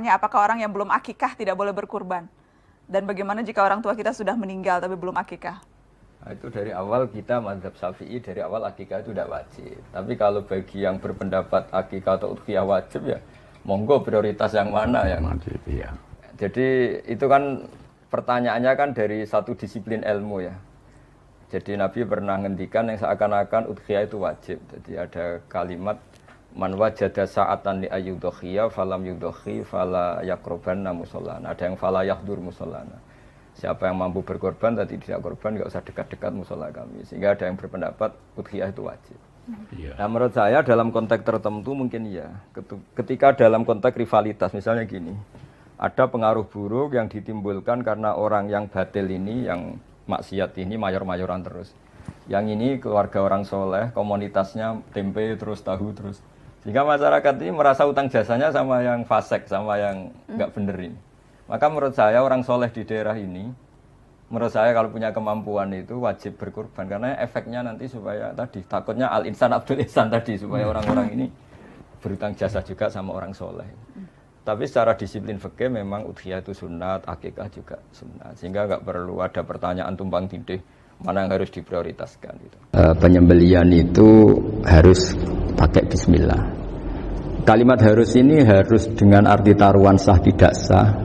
Apakah orang yang belum akikah tidak boleh berkurban? Dan bagaimana jika orang tua kita sudah meninggal tapi belum akikah? Nah, itu dari awal kita mazhab Syafi'i dari awal akikah itu tidak wajib. Tapi kalau bagi yang berpendapat akikah atau udhiyah wajib ya monggo prioritas yang mana yang wajib ya. Jadi itu kan pertanyaannya kan dari satu disiplin ilmu ya. Jadi Nabi pernah ngendikan yang seakan-akan udhiyah itu wajib. Jadi ada kalimat man wajada sa'atan li ayyudhiya falam yudhi fala yaqrubanna musallana. Ada yang fala yahdur musallana. Siapa yang mampu berkorban tadi tidak korban enggak usah dekat-dekat musala kami. Sehingga ada yang berpendapat udhiyah itu wajib. Nah menurut saya dalam konteks tertentu mungkin ya. Ketika dalam konteks rivalitas misalnya gini. Ada pengaruh buruk yang ditimbulkan karena orang yang batil ini yang maksiat ini mayor-mayoran terus. Yang ini keluarga orang soleh, komunitasnya tempe terus tahu terus. Sehingga masyarakat ini merasa utang jasanya sama yang fasik, sama yang nggak bener ini. Maka menurut saya orang soleh di daerah ini, menurut saya kalau punya kemampuan itu wajib berkorban. Karena efeknya nanti supaya tadi, takutnya al-insan abdul ihsan tadi, supaya orang-orang ini berutang jasa juga sama orang soleh. Tapi secara disiplin fikih memang udhiyah itu sunat, akikah juga sunat. Sehingga nggak perlu ada pertanyaan tumpang tindih mana yang harus diprioritaskan. Gitu. Penyembelian itu harus pakai bismillah. Kalimat harus ini harus dengan arti taruhan sah tidak sah.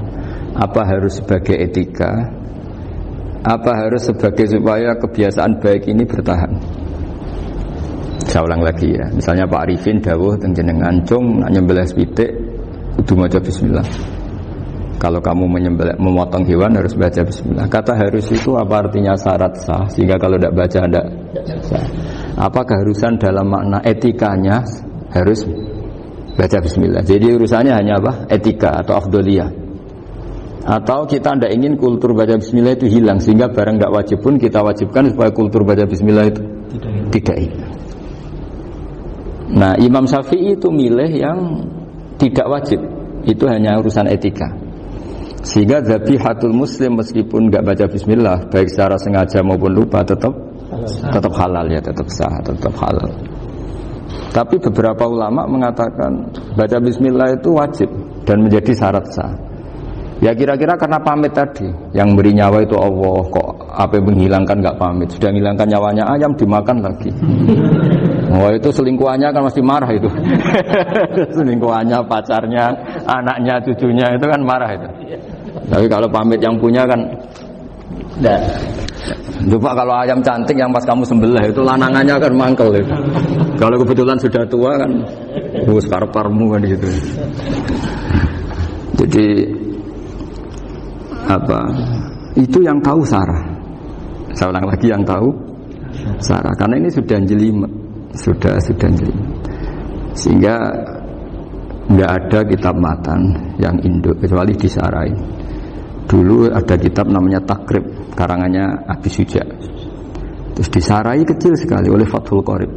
Apa harus sebagai etika? Apa harus sebagai supaya kebiasaan baik ini bertahan? Saya ulang lagi ya. Misalnya Pak Arifin dawuh teng jenengan cung nak nyembelih pitik kudu maca bismillah. Kalau kamu memotong hewan harus baca bismillah. Kata harus itu apa artinya syarat sah? Sehingga kalau tidak baca tidak sah. Apa keharusan dalam makna etikanya harus baca bismillah. Jadi urusannya hanya apa? Etika atau afdoliyah. Atau kita tidak ingin kultur baca bismillah itu hilang. Sehingga barang tidak wajib pun kita wajibkan supaya kultur baca bismillah itu tidak hilang. Nah Imam Syafi'i itu milih yang tidak wajib. Itu hanya urusan etika. Sehingga zabihatul muslim meskipun enggak baca bismillah baik secara sengaja maupun lupa tetap halal ya, tetap sah, tetap halal. Tapi beberapa ulama mengatakan baca bismillah itu wajib dan menjadi syarat sah. Ya kira-kira karena pamit tadi, yang beri nyawa itu Allah, kok apa yang menghilangkan enggak pamit, sudah menghilangkan nyawanya ayam dimakan lagi. Oh itu selingkuhannya kan mesti marah itu. Selingkuhannya, pacarnya, anaknya, cucunya itu kan marah itu. Tapi kalau pamit yang punya kan enggak. Coba kalau ayam cantik yang pas kamu sembelih itu lanangannya kan mangkel itu. Kalau kebetulan sudah tua kan karep-karepmu kan gitu. Jadi apa? Itu yang tahu Sarah. Saya ulang lagi yang tahu Sarah karena ini sudah jelimet. Sudah jelimet. Sehingga enggak ada kitab matan yang induk kecuali disarai. Dulu ada kitab namanya Takrib karangannya Abi Suja. Terus disarai kecil sekali oleh Fathul Qorib.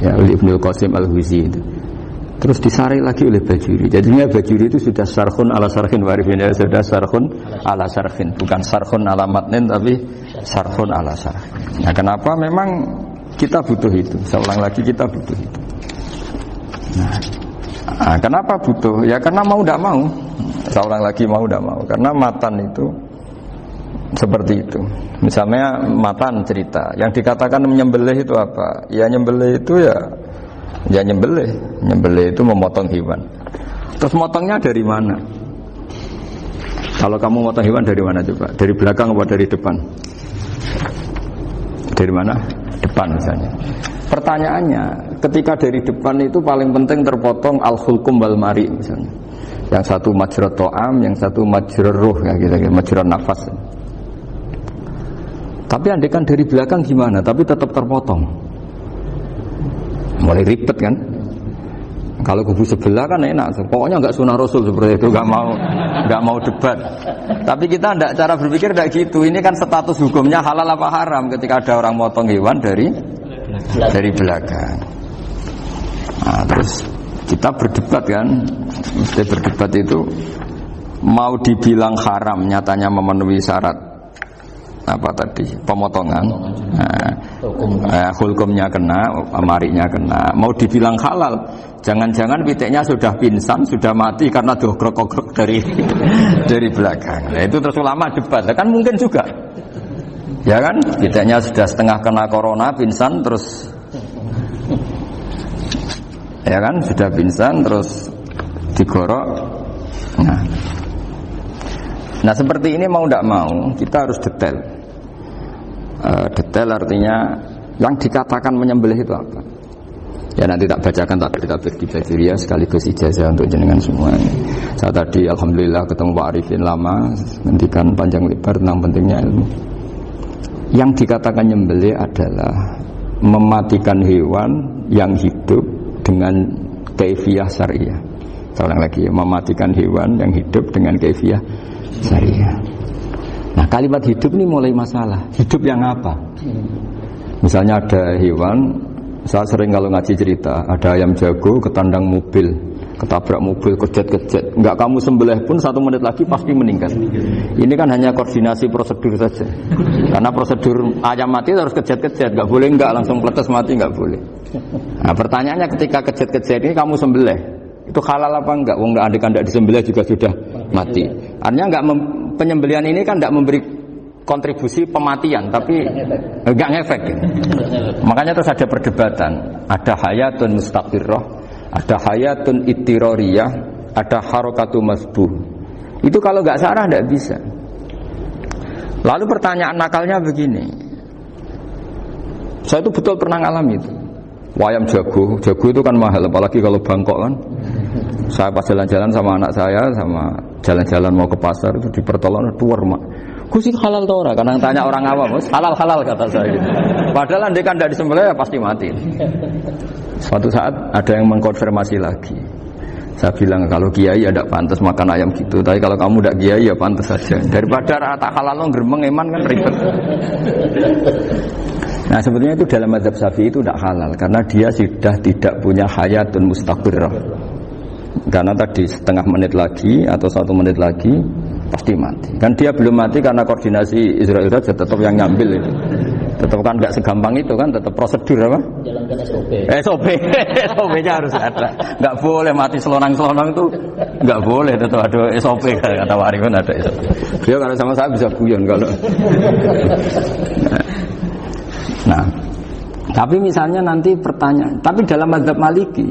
Ya, oleh Ibnu Qasim Al-Huzi itu. Terus disarai lagi oleh Bajuri. Jadinya Bajuri itu sudah sarhun ala sarhin warifin, ya, sudah sarhun ala sarhin, bukan sarhun ala matnin tapi sarhun ala sarhin. Nah, kenapa memang kita butuh itu? Saya ulang lagi kita butuh itu. Nah, kenapa butuh? Ya karena mau tidak mau. Saya ulang lagi mau tidak mau. Karena matan itu seperti itu. Misalnya matan cerita. Yang dikatakan menyembelih itu apa? Ya nyembelih itu ya nyembelih. Nyembelih itu memotong hewan. Terus motongnya dari mana? Kalau kamu motong hewan dari mana coba? Dari belakang atau dari depan? Dari mana? Depan misalnya. Pertanyaannya, ketika dari depan itu paling penting terpotong al-khulqum wal mari misalnya. Yang satu majrur to'am, yang satu majrur ruh ya gitu, majrur nafas. Tapi andekan dari belakang gimana? Tapi tetap terpotong. Mulai ribet kan? Kalau kubu sebelah kan enak, pokoknya nggak sunah Rasul seperti itu, nggak mau debat. Tapi kita tidak, cara berpikir tidak gitu. Ini kan status hukumnya halal apa haram ketika ada orang motong hewan dari belakang. Nah, terus kita berdebat kan, mesti berdebat itu mau dibilang haram, nyatanya memenuhi syarat apa tadi pemotongan, hukumnya kena, amarinya kena. Mau dibilang halal, jangan-jangan pitiknya sudah pingsan, sudah mati karena dogrok-ogrok dari belakang. Nah, itu terus ulama debat, kan mungkin juga, ya kan? Pitiknya sudah setengah kena corona, pingsan terus, ya kan? Sudah pingsan terus digorok. Nah seperti ini mau tidak mau kita harus detail. Detail artinya yang dikatakan menyembelih itu apa? Ya nanti tak bacakan tabir di Badiria sekaligus ijazah untuk jenengan semua. Saya tadi alhamdulillah ketemu Pak Arifin lama, ngendikan panjang lebar tentang pentingnya ilmu. Yang dikatakan menyembelih adalah mematikan hewan yang hidup dengan kaifiyah syariah. Saya ulang lagi, mematikan hewan yang hidup dengan kaifiyah syariah. Nah kalimat hidup ini mulai masalah. Hidup yang apa? Misalnya ada hewan, saya sering kalau ngaji cerita, ada ayam jago ketandang mobil, ketabrak mobil, kejet-kejet, enggak kamu sembelih pun 1 menit lagi pasti meninggal. Ini kan hanya koordinasi prosedur saja. Karena prosedur ayam mati harus kejet-kejet, enggak boleh enggak langsung peletes mati, enggak boleh. Nah pertanyaannya ketika kejet-kejet ini kamu sembelih, itu halal apa enggak? Wong enggak andekan enggak disembelih juga sudah mati. Artinya enggak penyembelihan ini kan enggak memberi kontribusi pematian, tapi enggak ngefek. Makanya terus ada perdebatan. Ada hayatun mustaqirrah, ada hayatun ittirariyah, ada harakatu masbuh. Itu kalau enggak sarah enggak bisa. Lalu pertanyaan nakalnya begini. Saya itu betul pernah ngalami itu. Wayam jago itu kan mahal, apalagi kalau Bangkok kan. Saya pas jalan-jalan sama anak saya, sama jalan-jalan mau ke pasar itu di pertolongan tuwer mak. Kusik halal tau ora? Kadang tanya orang awam, halal kata saya gitu. Padahal andai kan tidak disembelih ya pasti mati. Suatu saat ada yang mengkonfirmasi lagi. Saya bilang kalau kiai ya tidak pantas makan ayam gitu, tapi kalau kamu tidak kiai ya pantas saja. Daripada rata halal lo geremeng eman kan ribet. Nah sebetulnya itu dalam mazhab Syafi'i itu tidak halal karena dia sudah tidak punya hayatun mustaqirrah. Karena tadi setengah menit lagi atau 1 menit lagi pasti mati. Kan dia belum mati karena koordinasi Israel saja, tetap yang ngambil itu. Tetap kan nggak segampang itu kan, tetap prosedur apa? Jalankan SOP. SOP-nya harus ada. Nggak boleh mati selonang-selonang itu, nggak boleh. Tetap ada SOP kata Warifan ada SOP. Dia kalau sama saya bisa guyon kalau. Nah, tapi misalnya nanti pertanyaan, tapi dalam mazhab Maliki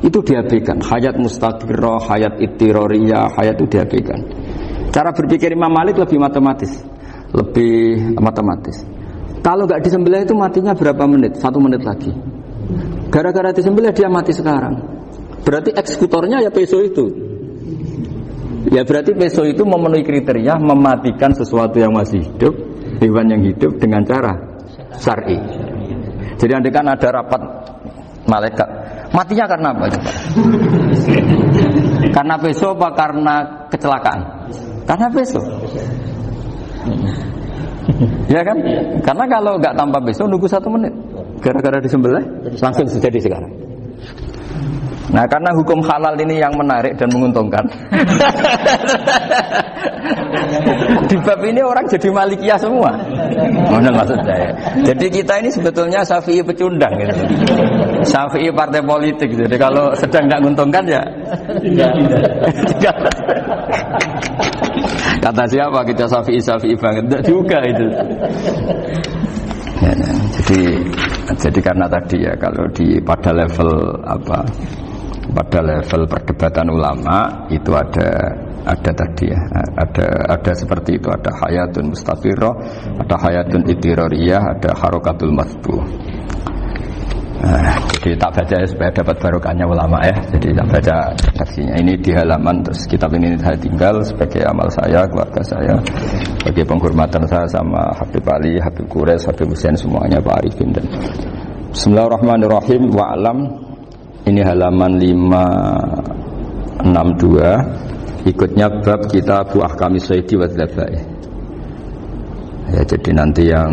itu diabaikan, hayat mustaqirrah, hayat ittirariyah, hayat itu diabaikan. Cara berpikir Imam Malik lebih matematis. Kalau nggak disembelih itu matinya berapa menit? 1 menit lagi. Gara-gara disembelih dia mati sekarang. Berarti eksekutornya ya peso itu. Ya berarti peso itu memenuhi kriteria mematikan sesuatu yang masih hidup, hewan yang hidup dengan cara syar'i. Jadi andai kan ada rapat malaikat, matinya karena apa? Karena peso apa karena kecelakaan? Karena peso. Ya kan? Karena kalau nggak tanpa peso nunggu 1 menit. Gara-gara disembelih langsung terjadi sekarang. Nah karena hukum halal ini yang menarik dan menguntungkan. Di bab ini orang jadi Malikiyah semua. Mana maksud saya? Jadi kita ini sebetulnya Syafi'i pecundang gitu. Syafi'i partai politik. Jadi kalau sedang tidak menguntungkan ya tidak. Kata siapa kita Syafi'i banget? Tidak juga itu. Ya, jadi karena tadi ya kalau pada level perdebatan ulama itu ada tadi ya, ada seperti itu, ada hayatun mustaqirrah, ada hayatun ittirariyah, ada harakatul masbuh. Jadi tak baca ya supaya dapat barokahnya ulama ya. Jadi tak baca versinya ini di halaman, terus kitab ini saya tinggal sebagai amal saya, keluarga saya, sebagai penghormatan saya sama Habib Ali, Habib Quraisy, Habib Hussein semuanya, Pak Arifin dan Bismillahirrahmanirrahim. Wa'lam, ini halaman 562, ikutnya bab kitab Ahkami Syaidi wa Dzabaih. Ya, jadi nanti yang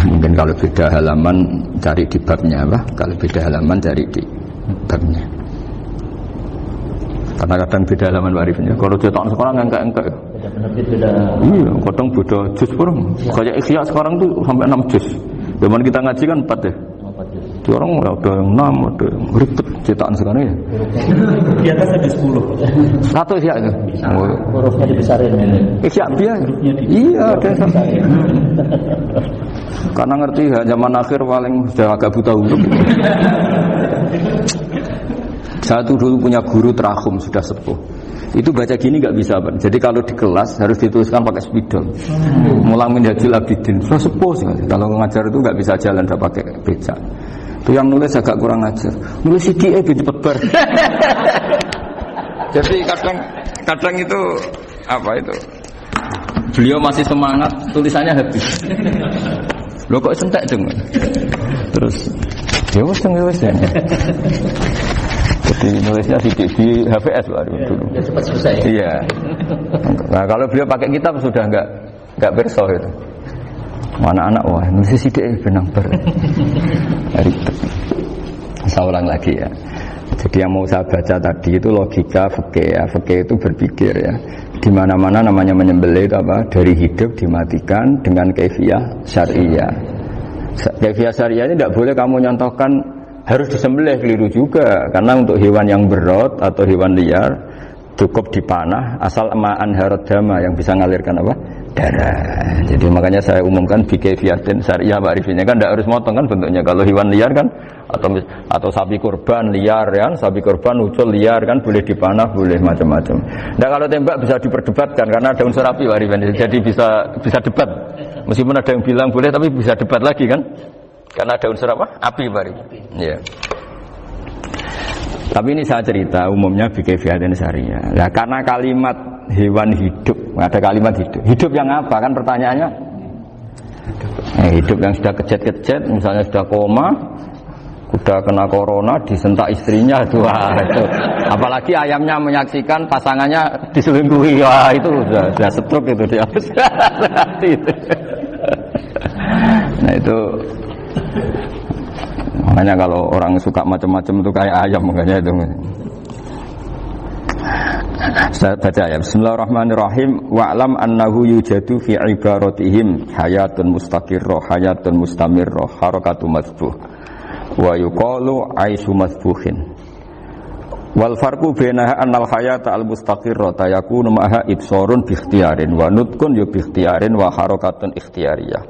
mungkin kalau beda halaman cari di babnya kalau beda halaman cari di babnya. Karena kadang beda halaman warifnya. Kalau dia tahun sekarang enggak Iya, kadang beda juz pun. Kayak Ikhya sekarang tuh sampai 6 juz. Zaman kita ngaji kan 4 ya. Di orang ada yang 6, ada yang ribet cetakan sekarang ya. Di atas ada 10. 1 Ikhya itu. Hurufnya dibesarin ini. Ikhya biar. Iya, ada yang karena ngerti ya, zaman akhir paling sudah agak buta huruf. Saya tuh dulu punya guru terakhum sudah sepuh. Itu baca gini nggak bisa, Pak. Jadi kalau di kelas harus dituliskan pakai spidol. Mulang Minhajul Abidin. Sudah sepuh sih. Kalau ngajar itu nggak bisa jalan, nggak pakai beca. Itu yang nulis agak kurang ajar. Nulis CDE cepet bar. Jadi kadang itu apa itu? Beliau masih semangat, tulisannya habis. Loh kok sentek dong? Terus ya wes ya. Jadi nulisnya di HVS baru dulu. Ya cepat selesai. Iya. Nah kalau beliau pakai kitab sudah enggak bersoh itu. Anak-anak wah nulis sidik benang ber. Saya ulang lagi ya. Jadi yang mau saya baca tadi itu logika fikih ya. Fikih itu berpikir ya. Di mana-mana namanya menyembelih itu apa? Dari hidup dimatikan dengan kaifiyah syariah. Kaifiyah syariah ini tidak boleh kamu nyontohkan harus disembelih, keliru juga. Karena untuk hewan yang berot atau hewan liar cukup dipanah asal ma'an harad dama yang bisa mengalirkan apa? Darah. Jadi makanya saya umumkan bikaifiyatin syariah Pak Arifin kan tidak harus motong kan bentuknya. Kalau hewan liar kan atau sapi kurban liar kan, sapi kurban ucul liar kan boleh dipanah, boleh macam-macam. Nah kalau tembak bisa diperdebatkan karena ada unsur api Pak Arifin. Jadi bisa debat. Meskipun ada yang bilang boleh tapi bisa debat lagi kan? Karena ada unsur apa? Api Pak Arifin. Iya. Tapi ini saya cerita umumnya bikaifiyatin syariah. Nah karena kalimat hewan hidup, ada kalimat hidup. Hidup yang apa kan pertanyaannya? Hidup yang sudah kejet-kejet, misalnya sudah koma, sudah kena corona, disentak istrinya itu. Apalagi ayamnya menyaksikan pasangannya diselingkuhi, wah itu sudah stroke itu dia. Nah itu. Makanya kalau orang suka macam-macam itu kayak ayam makanya itu. Saya baca ya. Bismillahirrahmanirrahim. Wa'lam annahu yujadu fi ibaratihim hayatun mustaqirrah, hayatun mustamirrah, harakatu masbuh. Wa yuqalu aisyu masbuhin. Wal farqu bainaha annal hayata al mustaqirrah yakunu ma'ha ibsarun bi ikhtiyarin wa nutqun bi ikhtiyarin wa harakatun ikhtiyariyah.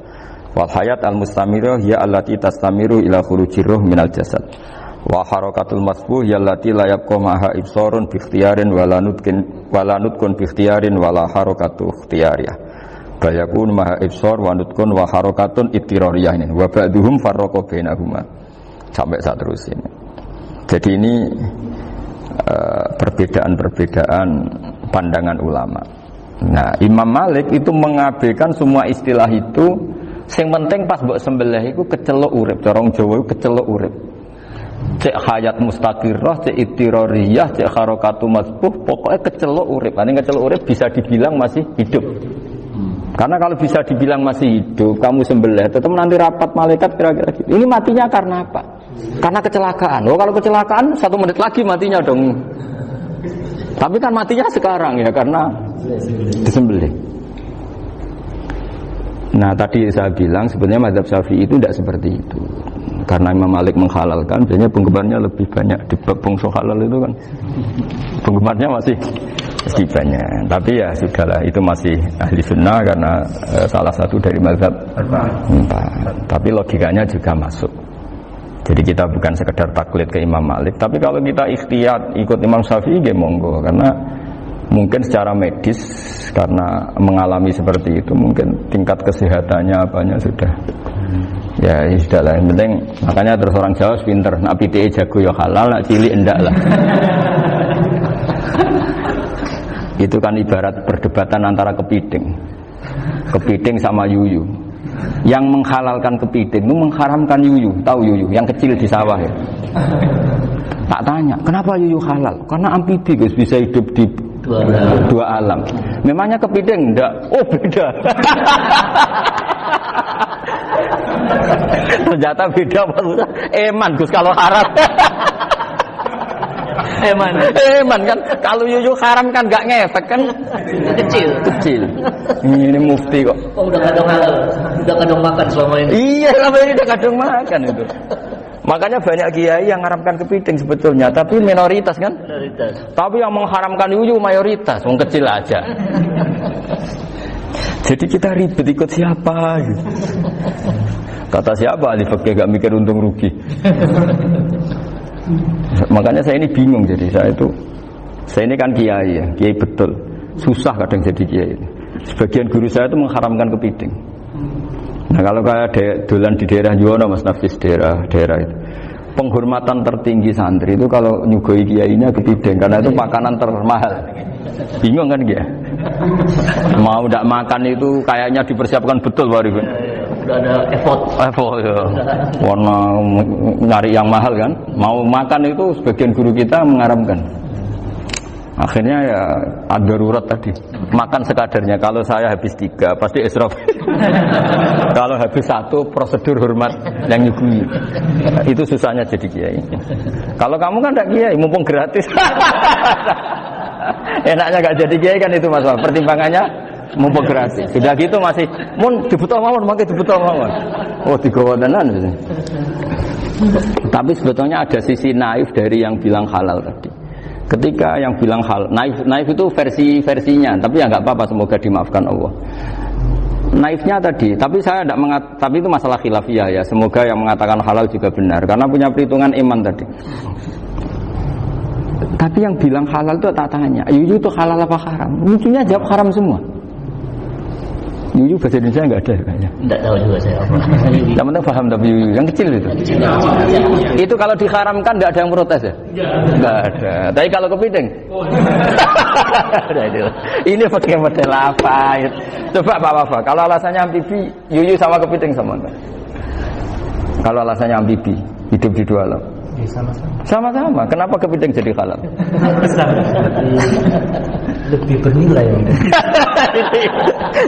Wal hayat al mustamirah ya allati tastamiru ila khurujir ruh minal jasad. Wa harakatul masbuh ya allati la yabqa maha ibsarun bi ikhtiyarin wala nutqun bi ikhtiyarin wala harakatu ikhtiyariyah. Bayakun maha ibsar wa nutqun wa harakatun ittirariyah ini. Wa ba'duhum farraqa bainahuma. Sampai saat terus ini. Jadi ini perbedaan-perbedaan pandangan ulama. Nah, Imam Malik itu mengabaikan semua istilah itu. Sing penting pas mbok sembelih iku kecelok urip, cara wong Jawa kecelok urip. Cek hayat mustaqirrah, cek ittirariyah, cek harakatu masbuh, pokoknya kecelok urip. Ane kecelok urip bisa dibilang masih hidup. Karena kalau bisa dibilang masih hidup, kamu sembelih, tetap nanti rapat malaikat kira-kira gitu. Ini matinya karena apa? Karena kecelakaan. Oh, kalau kecelakaan 1 menit lagi matinya dong. Tapi kan matinya sekarang ya karena disembelih. Nah tadi saya bilang sebenarnya mazhab Syafi'i itu tidak seperti itu. Karena Imam Malik menghalalkan, biasanya penggemarnya lebih banyak di bab bungsu halal itu kan. Penggemarnya masih banyak. Tapi ya sudahlah, itu masih ahli sunnah karena salah satu dari mazhab 4. Tapi logikanya juga masuk. Jadi kita bukan sekedar taklid ke Imam Malik, tapi kalau kita ikhtiyat ikut Imam Syafi'i ya monggo, karena mungkin secara medis karena mengalami seperti itu mungkin tingkat kesehatannya apanya sudah ya sudah lah, yang penting makanya terus orang Jawa pinter nak PTE jago ya halal, nak cilik enggak lah. Itu kan ibarat perdebatan antara kepiting sama yuyu. Yang menghalalkan kepiting itu mengharamkan yuyu. Tahu yuyu yang kecil di sawah ya. Tak tanya kenapa yuyu halal, karena amfibi guys, bisa hidup di dua alam. Memangnya kepiting enggak? Oh beda. Ternyata beda maksudnya. Eman Gus kalau haram. Eman kan. Kalau yuyu haram kan nggak ngefek kan. Kecil. Ini mufti kok. Oh, udah kadang makan selama ini. Iya, selama ini udah kadang makan itu. Makanya banyak kiai yang mengharamkan kepiting sebetulnya, tapi minoritas kan? Minoritas. Tapi yang mengharamkan yuyu mayoritas, wong kecil aja. Jadi kita ribet ikut siapa? Gitu. Kata siapa? Ahli fikih gak mikir untung rugi. Makanya saya ini bingung, jadi saya ini kan kiai ya, kiai betul. Susah kadang jadi kiai. Sebagian guru saya itu mengharamkan kepiting. Nah kalau kayak dolan di daerah Juwana, Mas Nafis daerah itu, penghormatan tertinggi santri itu kalau nyugoi kiainya kepiting, karena itu makanan termahal. Bingung kan dia? Mau tidak makan itu kayaknya dipersiapkan betul baru kan? Udah ada effort ya. Warna nyari yang mahal kan? Mau makan itu sebagian guru kita mengharamkan. Akhirnya ya ada darurat tadi. Makan sekadarnya. Kalau saya habis 3 pasti israf. Kalau habis 1 prosedur hormat yang nyugui. Itu susahnya jadi kiai. Kalau kamu kan tidak kiai, mumpung gratis. Enaknya gak jadi kiai kan itu masalah. Pertimbangannya mumpung gratis. Sudah gitu masih mun dibutuh mawon, makai dibutuh mawon. Oh digawa tenan. Tapi sebetulnya ada sisi naif dari yang bilang halal tadi. Ketika yang bilang hal naif itu versinya, tapi ya nggak apa-apa, semoga dimaafkan Allah. Naifnya tadi, tapi saya tidak tapi itu masalah khilafiyah ya. Semoga yang mengatakan halal juga benar, karena punya perhitungan iman tadi. Tapi yang bilang halal itu tak tanya, yuyu itu halal apa haram? Lucunya jawab haram semua. Yuyu bahasa Indonesia nggak ada kayaknya. Nggak tahu juga saya apa. Yang penting paham tapi yuyu yang kecil itu. Itu kalau diharamkan nggak ada yang protes ya? Nggak ada. Tapi kalau kepiting? Ini pakai model apa? Coba Pak Wafa. Kalau alasannya amfibi, yuyu sama kepiting sama enggak? Kalau alasannya amfibi, hidup di 2 alam. Sama-sama. Kenapa kepiting jadi halal? Lebih bernilai.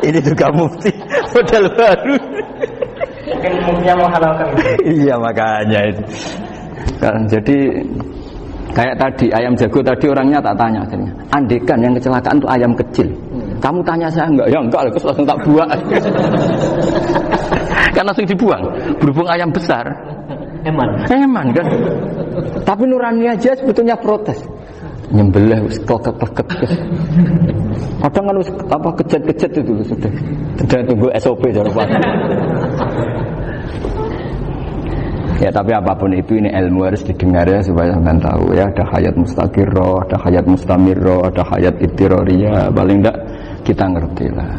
Ini juga mufti model baru. Mungkin muftinya mau halalkan. Iya makanya itu. Kan jadi kayak tadi ayam jago tadi orangnya tak tanya akhirnya. Andekan yang kecelakaan itu ayam kecil. Kamu tanya saya enggak? Ya enggak, terus langsung tak buang. Kan langsung dibuang. Berhubung ayam besar. Eman kan. Tapi nurani aja sebetulnya protes. Nyembelih kleket-kleket. Kadang kan apa kejet-kejet itu sudah tunggu SOP jangan lupa. Ya tapi apapun itu ini ilmu harus didengar ya supaya kalian tahu ya, ada hayat mustaqirroh, ada hayat mustamirroh, ada hayat ittiroriyah, paling enggak kita ngerti lah.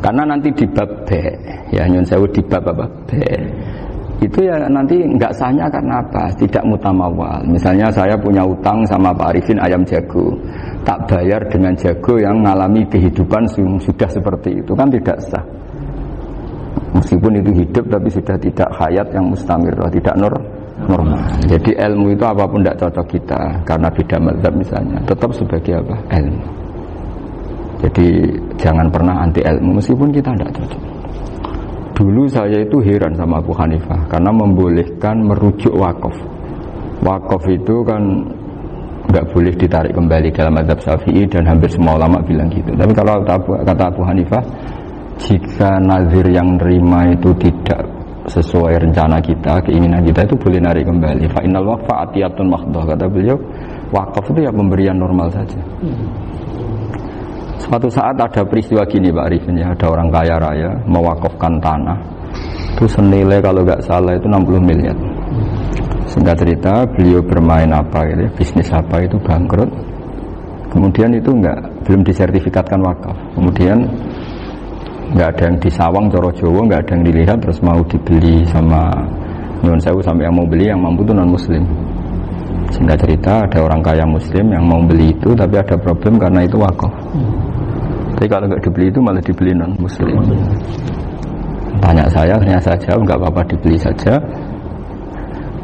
Karena nanti di bab B ya nyun sewu di bab apa B itu ya nanti nggak sahnya karena apa? Tidak mutamawal. Misalnya saya punya utang sama Pak Arifin ayam jago, tak bayar dengan jago yang mengalami kehidupan sudah seperti itu kan tidak sah. Meskipun itu hidup tapi sudah tidak hayat yang mustamirah, tidak normal. Jadi ilmu itu apapun tidak cocok kita karena beda mazhab misalnya, tetap sebagai apa? Ilmu. Jadi jangan pernah anti ilmu meskipun kita tidak cocok. Dulu saya itu heran sama Abu Hanifah karena membolehkan merujuk wakaf. Wakaf itu kan nggak boleh ditarik kembali dalam mazhab Syafi'i dan hampir semua ulama bilang gitu. Tapi kalau kata Abu Hanifah, jika nazir yang nerima itu tidak sesuai rencana kita, keinginan kita, itu boleh narik kembali. Fa innal waqfa atiyatun mahdhah, kata beliau. Wakaf itu ya pemberian normal saja. Suatu saat ada peristiwa gini Pak Arifin ya, ada orang kaya raya mewakafkan tanah itu senilai kalau nggak salah itu 60 miliar. Singkat cerita beliau bermain apa gitu, bisnis apa itu bangkrut. Kemudian itu belum disertifikatkan wakaf. Kemudian nggak ada yang disawang coro Jawa, nggak ada yang dilihat, terus mau dibeli sama nyuwun sewu sampai yang mau beli yang mampu itu non muslim. Singkat cerita ada orang kaya muslim yang mau beli itu tapi ada problem karena itu wakaf. Tapi kalau nggak dibeli itu malah dibeli non muslim. Tanya saya, ternyata saya jawab nggak apa-apa dibeli saja,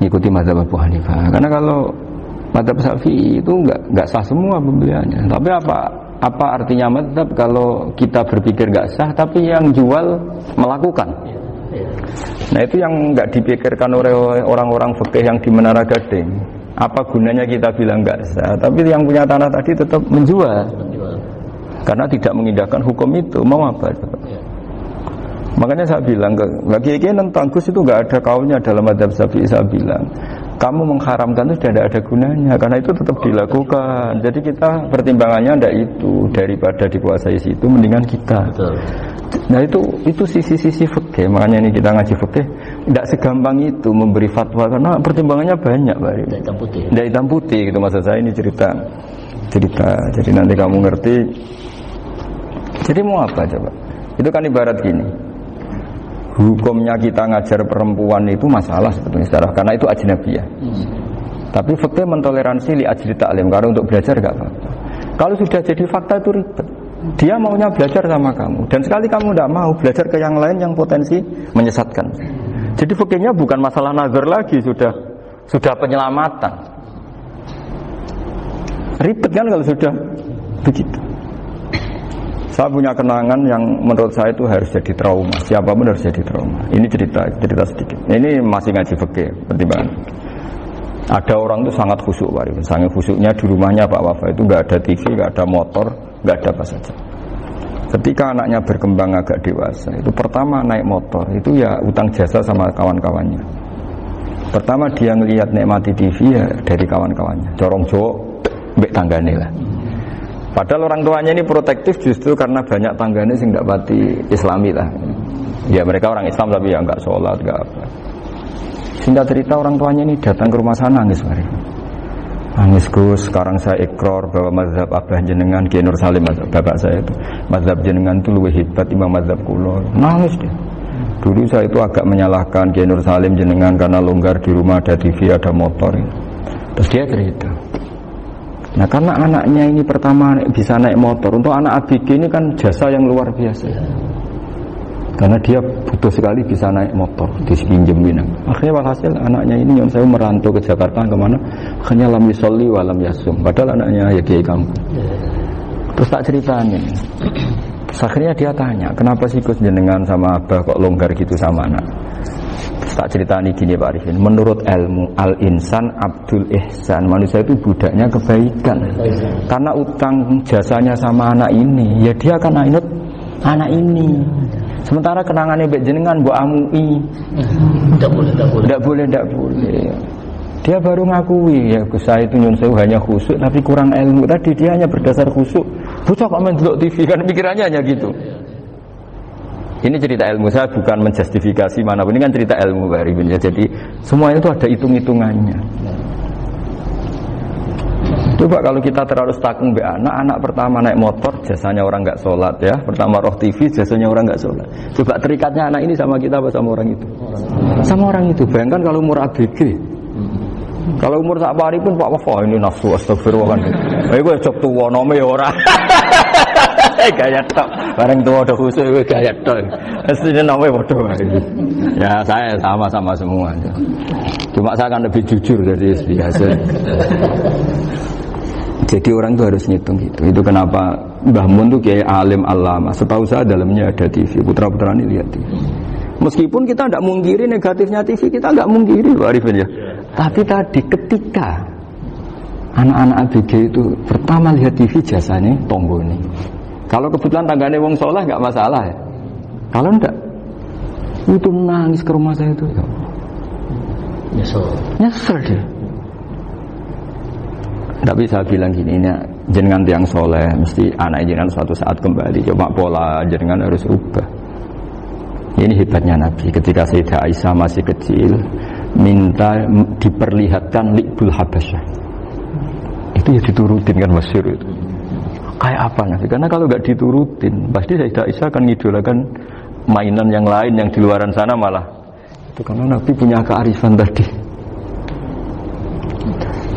ngikuti mazhab Abu Hanifah. Karena kalau mazhab Syafi'i itu nggak sah semua pembeliannya. Tapi apa artinya mazhab kalau kita berpikir nggak sah tapi yang jual melakukan? Nah itu yang nggak dipikirkan oleh orang-orang fikih yang di Menara Gading. Apa gunanya kita bilang nggak sah? Tapi yang punya tanah tadi tetap menjual. Karena tidak mengindahkan hukum itu. Mau apa? Makanya saya bilang, bagi nentang Gus itu nggak ada kaulnya dalam madzhab Syafi'i. Saya bilang, kamu mengharamkan itu sudah ada gunanya, karena itu tetap dilakukan. Jadi kita pertimbangannya ada itu, daripada dikuasai situ, mendingan kita. Betul. Nah itu sisi-sisi fikih. Makanya ini kita ngaji fikih, tidak segampang itu memberi fatwa, karena pertimbangannya banyak, Pak. Tidak hitam putih. Tidak hitam putih gitu maksud saya, ini cerita. Jadi nanti kamu ngerti. Jadi mau apa coba? Itu kan ibarat gini. Hukumnya kita ngajar perempuan itu masalah sebetulnya secara, karena itu ajnabiyah. Tapi fakta mentoleransi li ajli ta'lim, karena untuk belajar gak apa-apa. Kalau sudah jadi fakta itu ribet. Dia maunya belajar sama kamu, dan sekali kamu tidak mau belajar ke yang lain yang potensi menyesatkan. Jadi fakta bukan masalah nazar lagi, sudah penyelamatan. Ribet kan kalau sudah begitu. Saya punya kenangan yang menurut saya itu harus jadi trauma. Siapapun harus jadi trauma. Ini cerita sedikit. Ini masih ngaji fikih, pertimbangan. Ada orang itu sangat khusyuk, Pak Arifin. Sangat khusyuknya di rumahnya Pak Wafa itu nggak ada TV, nggak ada motor, nggak ada apa saja. Ketika anaknya berkembang agak dewasa, itu pertama naik motor, itu ya utang jasa sama kawan-kawannya. Pertama dia ngelihat nikmati TV ya dari kawan-kawannya. Corong Jawa, mbek tanggane lah. Padahal orang tuanya ini protektif justru karena banyak tangganya sing tidak pati Islami lah. Ya mereka orang Islam tapi ya nggak sholat, nggak apa. Singkat cerita orang tuanya ini datang ke rumah saya nangis, nangis Gus. Sekarang saya ikrar bahwa mazhab abah jenengan Kiai Nur Salim, bapak saya itu, mazhab jenengan itu lebih hebat timbang mazhab kula. Nangis dia. Dulu saya itu agak menyalahkan Kiai Nur Salim jenengan karena longgar di rumah ada TV, ada motor. Terus dia cerita. Nah karena anaknya ini pertama bisa naik motor, untuk anak ABG ini kan jasa yang luar biasa. Karena dia butuh sekali bisa naik motor, dipinjemin. Akhirnya walhasil anaknya ini yang saya merantau ke Jakarta kemana, akhirnya lam yusolli wa lam yasum. Padahal anaknya ya kiai kamu. Terus tak ceritanya. Terus akhirnya dia tanya, kenapa sih Gus jenengan sama abah kok longgar gitu sama anak? Tak ceritani gini Pak Arifin, menurut ilmu al-insan abdul ihsan, manusia itu budaknya kebaikan. Karena utang jasanya sama anak ini, ya dia akan ainut anak ini. Sementara kenangannya mbek jenengan mbok amui. Tidak boleh. Dia baru ngakui ya Gus saya itu nyun sewu hanya khusyuk tapi kurang ilmu. Tadi dia hanya berdasar khusyuk. Bocah kok main delok TV kan pikirannya hanya gitu. Ini cerita ilmu, saya bukan menjustifikasi manapun, ini kan cerita ilmu Pak Arifin ya. Jadi semuanya itu ada hitung-hitungannya. Coba kalau kita terlalu stakung be anak pertama naik motor jasanya orang nggak sholat ya, pertama roh TV jasanya orang nggak sholat. Coba terikatnya anak ini sama kita apa sama orang itu? Sama orang itu. Bayangkan kalau umur ABG, kalau umur sak pari pun Pak Wafa ini nafsu astagfirullah kan. Iku cocok tuwa nome ya ora. Gaya tok, bareng tua udah khusus gaya tok. Aslinya namanya bodoh. Ya saya sama-sama semua. Cuma saya akan lebih jujur dari biasa. Jadi orang itu harus ngitung gitu. Itu kenapa Mbah Mun tuh kayak alim alama. Setahu saya dalamnya ada TV. Putra-putra ini lihat TV. Meskipun kita tidak mungkiri negatifnya TV, kita nggak mungkiri Pak Arifin ya. Tapi tadi ketika anak-anak ABG itu pertama lihat TV jasanya tonggo ini. Kalau kebetulan tanggane wong soleh nggak masalah ya. Kalau enggak, itu nangis ke rumah saya itu. Nyesel dia. Tapi saya bilang gini, ini jenengan tiang soleh, mesti anak jenengan suatu saat kembali. Coba pola jenengan harus ubah. Ini hebatnya Nabi. Ketika Sayyidah Aisyah masih kecil, minta diperlihatkan Li'bul Habasyah. Itu ya diturutin kan masyhur itu. Kayak apa Nabi? Karena kalau nggak diturutin, pasti Sayyidah Aisyah akan ngidolakan mainan yang lain yang di luaran sana malah. Itu karena Nabi punya kearifan tadi.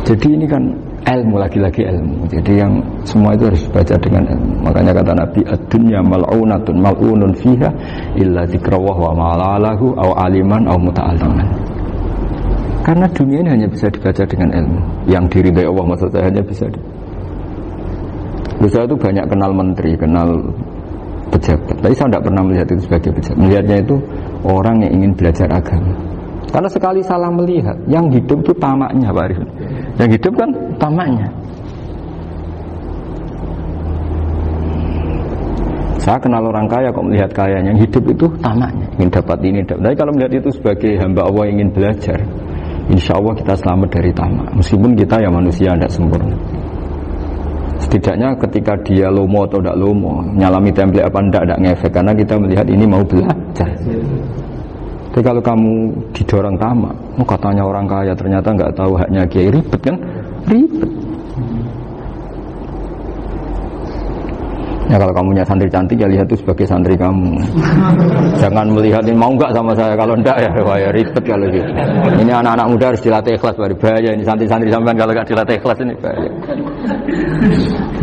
Jadi ini kan ilmu, lagi-lagi ilmu. Jadi yang semua itu harus dibaca dengan ilmu. Makanya kata Nabi, ad-dunya mal'unatun mal'unun fiha illa dzikrawah wa ma'alahu aw aliman aw muta'alliman. Karena dunia ini hanya bisa dibaca dengan ilmu. Yang diridai Allah maksud saya hanya bisa saya itu banyak kenal menteri, kenal pejabat. Tapi saya tidak pernah melihat itu sebagai pejabat. Melihatnya itu orang yang ingin belajar agama. Karena sekali salah melihat, yang hidup itu tamaknya Pak Arifin. Yang hidup kan tamaknya. Saya kenal orang kaya kok melihat kaya, yang hidup itu tamaknya, ingin dapat ini. Tapi kalau melihat itu sebagai hamba Allah yang ingin belajar, insya Allah kita selamat dari tamak. Meskipun kita ya manusia tidak sempurna. Setidaknya ketika dia lomo atau tidak lomo, nyalami template apa tidak ngefek, karena kita melihat ini mau belajar. Tapi kalau kamu didorong tamak, katanya orang kaya ternyata nggak tahu haknya kiai, ribet kan? Ribet. Ya kalau kamu punya santri cantik ya lihat itu sebagai santri kamu. Jangan melihat ini mau nggak sama saya, kalau enggak ya wah ya ribet kalau gitu. Ini anak-anak muda harus dilatih ikhlas, baru bahaya ini santri-santri sampean kalau nggak dilatih ikhlas ini bahaya.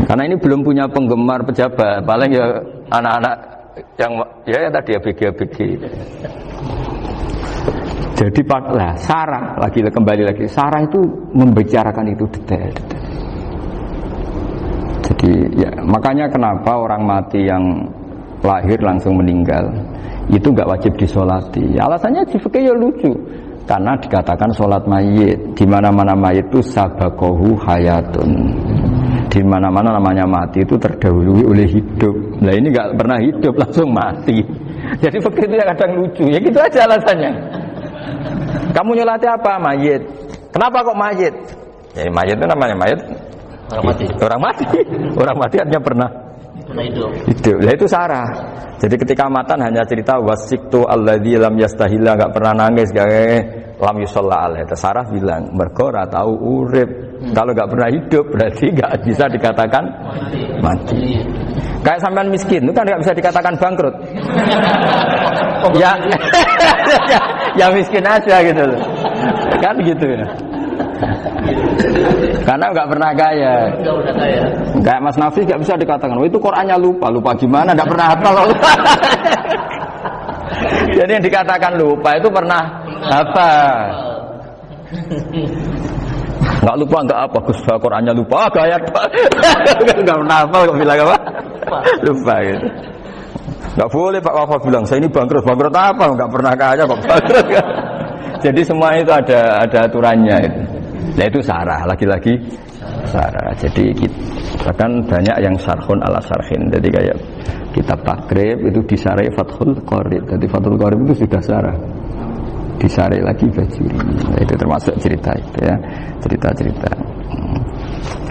Karena ini belum punya penggemar pejabat, paling ya anak-anak yang ya tadi ABG. Jadi lah Sarah kembali lagi Sarah itu membicarakan itu detail. Jadi ya makanya kenapa orang mati yang lahir langsung meninggal itu nggak wajib disolati. Ya, alasannya di fikih ya lucu. Karena dikatakan sholat mayit, di mana-mana mayit itu sabakohu hayatun. Di mana-mana namanya mati itu terdahului oleh hidup. Nah ini nggak pernah hidup langsung mati. Jadi fikih itu yang kadang lucu. Ya gitu aja alasannya. Kamu nyolati apa? Mayit. Kenapa kok mayit? Ya mayit itu namanya mayit. Orang mati artinya pernah hidup. Nah itu Sarah. Jadi ketika matan hanya cerita wasiktu alladzi lam yastahila, enggak pernah nangis, lam yusalla alaihi. Sarah bilang mergo ora tahu urip. Kalau enggak pernah hidup berarti enggak bisa dikatakan mati. Kayak sampean miskin itu kan enggak bisa dikatakan bangkrut. Ya miskin aja gitu loh. Kan gitu ya. Karena nggak pernah kaya. Kayak Mas Nafis nggak bisa dikatakan, oh itu Qurannya lupa gimana? Nggak pernah hafal. Jadi yang dikatakan lupa itu pernah apa? Nggak lupa nggak apa? Gus Qurannya lupa, gaya nggak pernah hafal kok bilang apa? Lupa gitu. Nggak boleh Pak Wafa bilang saya ini bangkrut apa? Nggak pernah kaya kok bangkrut. Jadi semua itu ada aturannya itu. Nah itu Sarah, lagi-lagi Sarah. Jadi bahkan banyak yang syarhun ala syarhin. Jadi kayak kitab takrib itu disarai Fathul Qorib. Jadi Fathul Qorib itu sudah Sarah. Disarai lagi Bajuri. Nah, itu termasuk cerita itu ya. Cerita-cerita.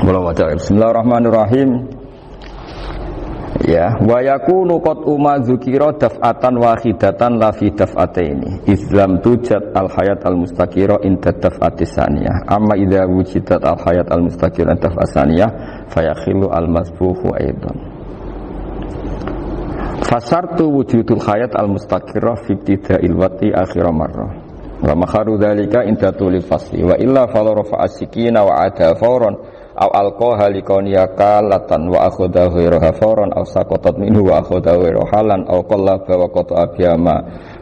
Bismillahirrahmanirrahim. Ya, wa yakunu qad umma dzukira daf'atan wahidatan la fi daf'ataini. Islam tujad al hayat al mustaqira inda daf'atis saniyah. Amma idza wujidat al hayat al mustaqira inda daf'as saniyah fayakhilu al masbuhu aidan. Fasartu wujudul hayat al mustaqira fi ibtida'il wati akhir marrah. Wa makharu dzalika inda tulil fasli wa illa fala rafa'a sikina wa ada fawran aw alqaha liqawniyaka latan wa akhadha ghayraha fawran aw saqatat minhu wa akhadha ghayraha halan aw qallaba wa qata abiyama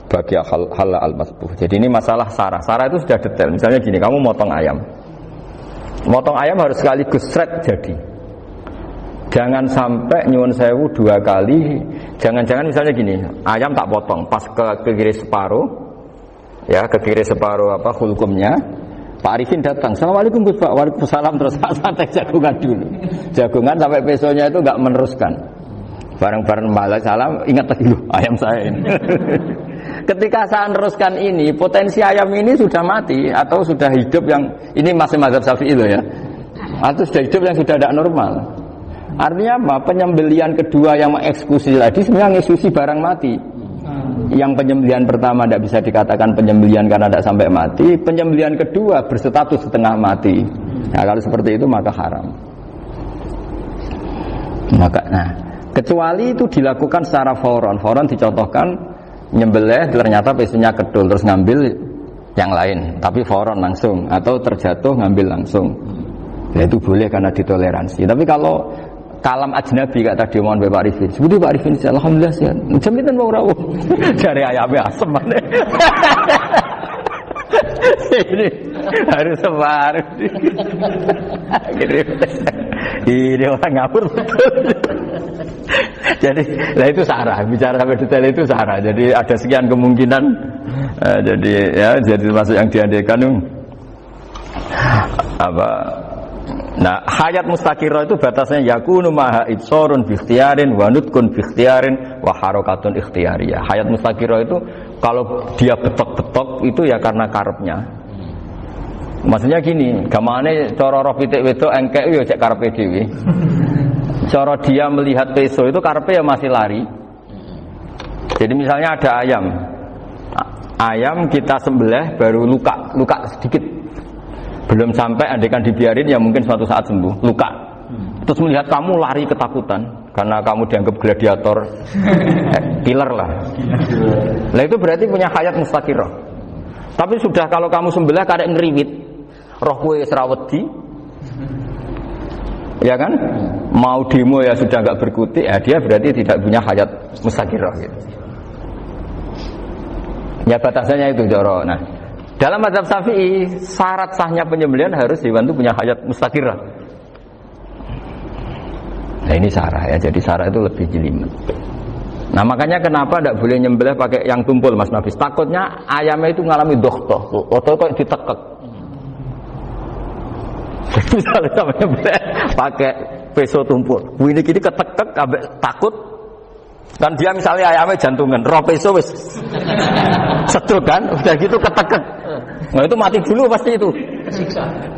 bagi hal al masbuh. Jadi ini masalah Sarah. Sarah itu sudah detail. Misalnya gini, kamu motong ayam. Motong ayam harus sekaligus shred jadi. Jangan sampai nyuwun sewu dua kali. Jangan-jangan misalnya gini, ayam tak potong pas ke kiri separuh. Ya, ke kiri separuh apa hulkumnya. Pak Arifin datang, Assalamualaikum Gus Pak, waalaikumsalam, terus santai jagungan dulu. Jagungan sampai besoknya itu enggak meneruskan. Bareng-bareng balik salam, ingat lagi loh ayam saya ini. Ketika saya meneruskan ini, potensi ayam ini sudah mati atau sudah hidup yang ini masih mazhab Syafi'i loh ya. Atau sudah hidup yang sudah tidak normal. Artinya apa? Penyembelian kedua yang mengeksekusi tadi sebenarnya mengeksekusi barang mati. Yang penyembelian pertama tidak bisa dikatakan penyembelian karena tidak sampai mati. Penyembelian kedua berstatus setengah mati. Nah kalau seperti itu maka haram. Kecuali itu dilakukan secara fauron. Fauron dicontohkan nyembelih ternyata pesunya kedul terus ngambil yang lain. Tapi fauron langsung atau terjatuh ngambil langsung. Ya itu boleh karena ditoleransi. Tapi kalau kalam ajnabi kata tadi mohon Pak Arifin. Sebuti Pak Arifin, alhamdulillah sehat. Jaminan mau rawuh. Dari ayamnya asem mana? Ini harus sebar. Ini orang ngapur betul. Jadi, lah itu Sarah. Bicara sampai detail itu Sarah. Jadi ada sekian kemungkinan. Jadi ya, jadi termasuk yang diandaikan. apa? Nah, hayat mustaqirah itu batasnya yakunu maha ibsorun bi ikhtiyarin wa nutqun bi ikhtiyarin wa harakatun ikhtiyariyah. Hayat mustaqirah itu kalau dia betok-betok itu ya karena karepnya. Maksudnya gini, gamane cara roh pitik wedok engkek yo cek karepe dhewe. Cara dia melihat peso itu karepe ya masih lari. Jadi misalnya ada ayam. Ayam kita sembelih baru luka sedikit. Belum sampai andekan dibiarin ya mungkin suatu saat sembuh, luka. Terus melihat kamu lari ketakutan karena kamu dianggap gladiator, killer lah. Nah itu berarti punya hayat mustaqirah. Tapi sudah kalau kamu sembelih karek ngeriwit, roh kowe serawedi, ya kan? Mau demo ya sudah enggak berkutik, ya dia berarti tidak punya hayat mustaqirah gitu. Ya batasannya itu Joro. Nah, dalam mazhab Syafi'i syarat sahnya penyembelihan harus hewan itu punya hayat mustaqirah. Nah ini sarah ya, jadi sarah itu lebih jelimet. Nah makanya kenapa tidak boleh nyembelih pakai yang tumpul Mas Nafis? Takutnya ayamnya itu ngalami dohtoh, atau kok ditekek. Misalnya sama nyembelih pakai peso tumpul, ini kini ketekek, takut. Kan dia misalnya ayamnya jantungan, roh peso wis sedot kan, udah gitu ketekek. Nah itu mati dulu pasti itu.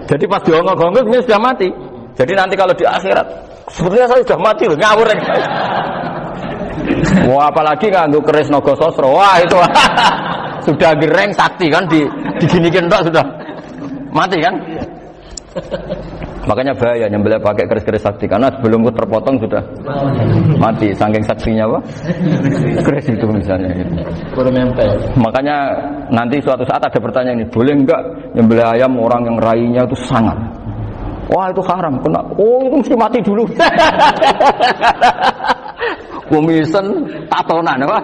Jadi pas diongok-ongok ini sudah mati. Jadi nanti kalau di akhirat, sebenarnya saya sudah mati loh, ngawur. Wah apalagi nganggo keris naga sosro, wah itu sudah gereng sakti kan diginikin tok sudah mati kan. Makanya bahaya nyembelih pakai keris-keris sakti karena sebelum terpotong sudah mati saking saksinya apa? Keris itu misalnya gitu. Makanya nanti suatu saat ada pertanyaan ini, boleh enggak nyembelih ayam orang yang rainya itu sangat? Wah itu haram, kena. Oh itu mesti mati dulu. Kumisen tatonan apa?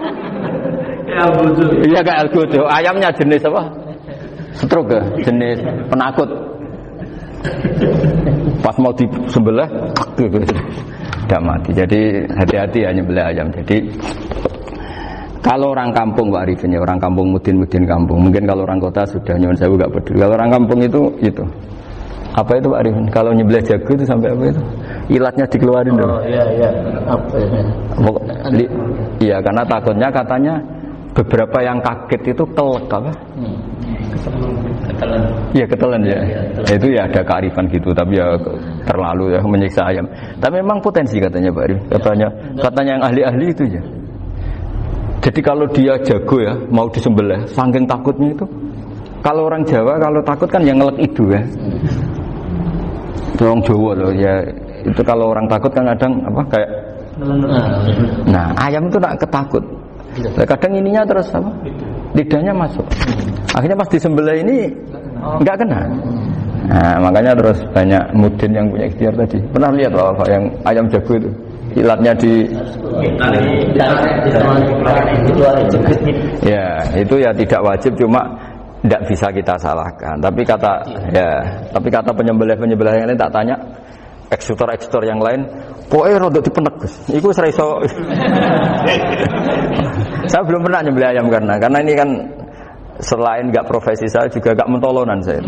Iya kayak algojo. Ayamnya jenis apa? Stroke ya? Jenis penakut. Pas mau disembelih tidak mati. Jadi hati-hati ya nyembelih ayam. Jadi kalau orang kampung Pak Arifin ya, orang kampung mudin kampung. Mungkin kalau orang kota sudah nyuwun sewu enggak peduli. Kalau orang kampung itu apa itu Pak Arifin? Kalau nyembelih jago itu sampai apa itu? Ilatnya dikeluarin dulu. Oh iya. Apa ini? Iya karena takutnya katanya beberapa yang kaget itu kelek apa? Ketelan. Iya ketelan ya. Itu ya ada kearifan gitu, tapi ya terlalu ya menyiksa ayam. Tapi memang potensi katanya Pak Arif. Katanya yang ahli-ahli itu ya. Jadi kalau dia jago ya mau disembelih, saking takutnya itu. Kalau orang Jawa kalau takut kan yang ngelek itu ya. Orang Jawa loh ya. Itu kalau orang takut kan kadang apa kayak. Nah ayam itu tak ketakut. Kadang ininya terus apa? Lidahnya masuk. Akhirnya pas disembelih ini nggak kena. Nah, makanya terus banyak mudin yang punya ikhtiar tadi. Pernah lihat Bapak yang ayam jago itu? Ilatnya ya, itu ya tidak wajib cuma tidak bisa kita salahkan. Tapi kata penyembelih yang lain tak tanya eksekutor yang lain, pokoknya rodok dipenek Gus. Iku seraiso. Saya belum pernah nyembelih ayam karena ini kan selain nggak profesi saya juga nggak mentolonan saya.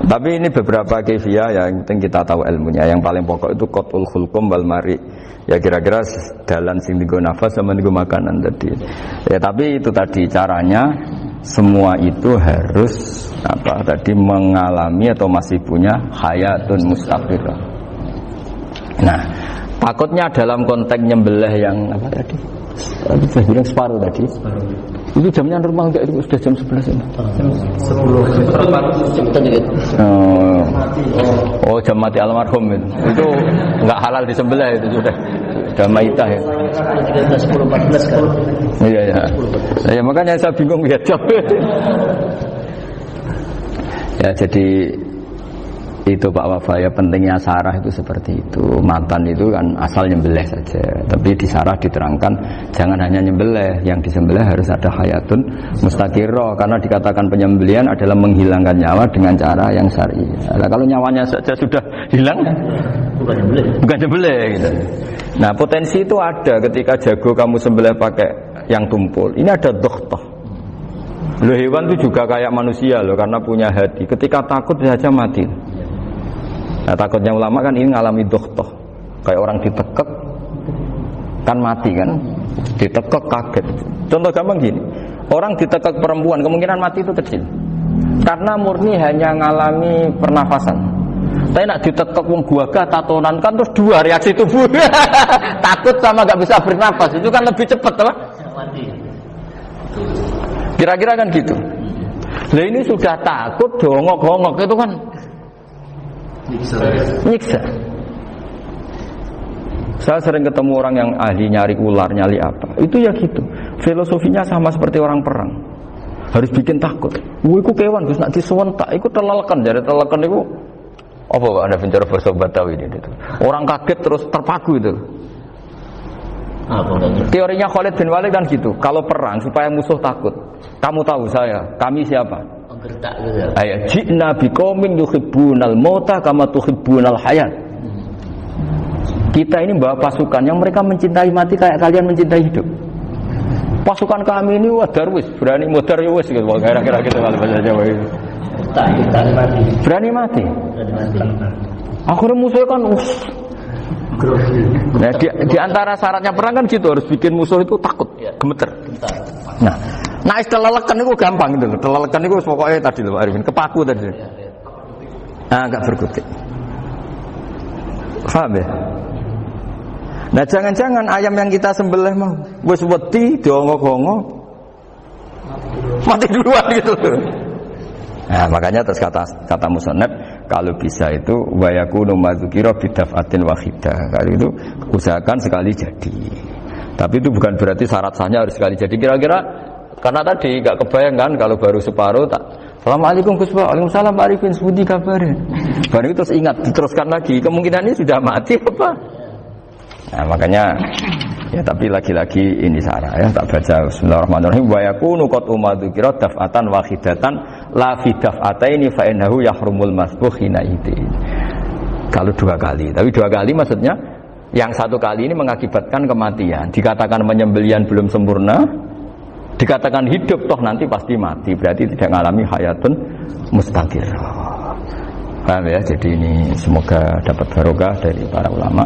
Tapi ini beberapa kefiah ya, yang penting kita tahu ilmunya. Yang paling pokok itu qatul khulqum wal mari. Ya kira-kira dalan sing digo nafas sama digo makanan tadi. Ya tapi itu tadi caranya semua itu harus mengalami atau masih punya hayatun mustaqirah. Nah, takutnya dalam konteks nyembelih yang apa tadi? Saya bilang separuh tadi. Itu jamnya normal enggak? Itu sudah jam 11 ini. 10. Oh, jam mati almarhum itu. Itu enggak halal disembelih itu sudah maitah ya. 10-14 kan. Iya ya. Ya makanya saya bingung lihat jam. Ya jadi itu Pak Wafa ya, pentingnya sarah itu seperti itu. Matan itu kan asal nyembelih saja, tapi di sarah diterangkan jangan hanya nyembelih, yang disembelih harus ada hayatun mustaqirah, karena dikatakan penyembelihan adalah menghilangkan nyawa dengan cara yang syar'i. Nah, kalau nyawanya saja sudah hilang bukan nyembelih gitu. Nah potensi itu ada ketika jago kamu sembelih pakai yang tumpul, ini ada dohtoh. Loh, hewan itu juga kayak manusia loh, karena punya hati. Ketika takut saja mati. Nah, takutnya ulama kan ini ngalami dohtoh, kayak orang ditekek kan mati kan, ditekek kaget. Contoh gampang gini, orang ditekek perempuan kemungkinan mati itu kecil, karena murni hanya ngalami pernafasan. Tapi nak ditekek wong gagah tatonan kan terus dua reaksi tubuh, takut sama gak bisa bernafas, itu kan lebih cepat, apa? Kira-kira kan gitu. Nah ini sudah takut, dongok-dongok itu kan nyiksa. Saya sering ketemu orang yang ahli nyari ular, nyari apa. Itu ya gitu. Filosofinya sama seperti orang perang. Harus bikin takut. Iku kewan Gus nak disuwentak, iku telelekan, jare telelekan iku apa Pak Anda bicara bahasa Batawi ini itu. Orang kaget terus terpaku itu. Teorinya Khalid bin Walid kan gitu. Kalau perang supaya musuh takut. Kamu tahu saya, kami siapa? Gertak gitu. Ayat ji'na biqaumin yuhibbunal mauta kama tuhibbunal hayat. Kita ini bawa pasukan yang mereka mencintai mati kayak kalian mencintai hidup. Pasukan kami ini wadarwis, berani modar ya wis gitu. Kira-kira gitu kalau bahasa Jawa itu. Tak mati. Berani mati. Akhirnya musuh kan nah, di antara syaratnya perang kan gitu, harus bikin musuh itu takut, gemeter. Nah telelekan itu gampang gitu loh. Telelekan itu pokoknya tadi loh Pak Arifin, kepaku tadi. Nah, enggak berkutik. Paham ya? Nah, jangan-jangan ayam yang kita sembelih mau wis wedi dongok-dongok mati duluan gitu. Nah, makanya terus kata musannaf kalau bisa itu wa yakunu madzukira bidafatin wahidah. Kalau itu usahakan sekali jadi. Tapi itu bukan berarti syarat sahnya harus sekali jadi. Kira-kira karena tadi enggak kebayang kan kalau baru separuh tak Assalamualaikum Gus Pak. Waalaikumsalam Pak Arifin, sebuti kabarnya. Baru itu terus ingat diteruskan lagi. Kemungkinan ini sudah mati apa? Nah, makanya ya tapi lagi-lagi ini sarah ya tak baca bismillahirrahmanirrahim wa yakunu qad umadzukira daf'atan wahidatan la fi daf'ataini fa innahu yahrumul masbuh hina itu. Kalau dua kali, tapi dua kali maksudnya yang satu kali ini mengakibatkan kematian. Dikatakan penyembelian belum sempurna, dikatakan hidup toh nanti pasti mati, berarti tidak mengalami hayatun mustaqirrah. Paham ya? Jadi ini semoga dapat barokah dari para ulama.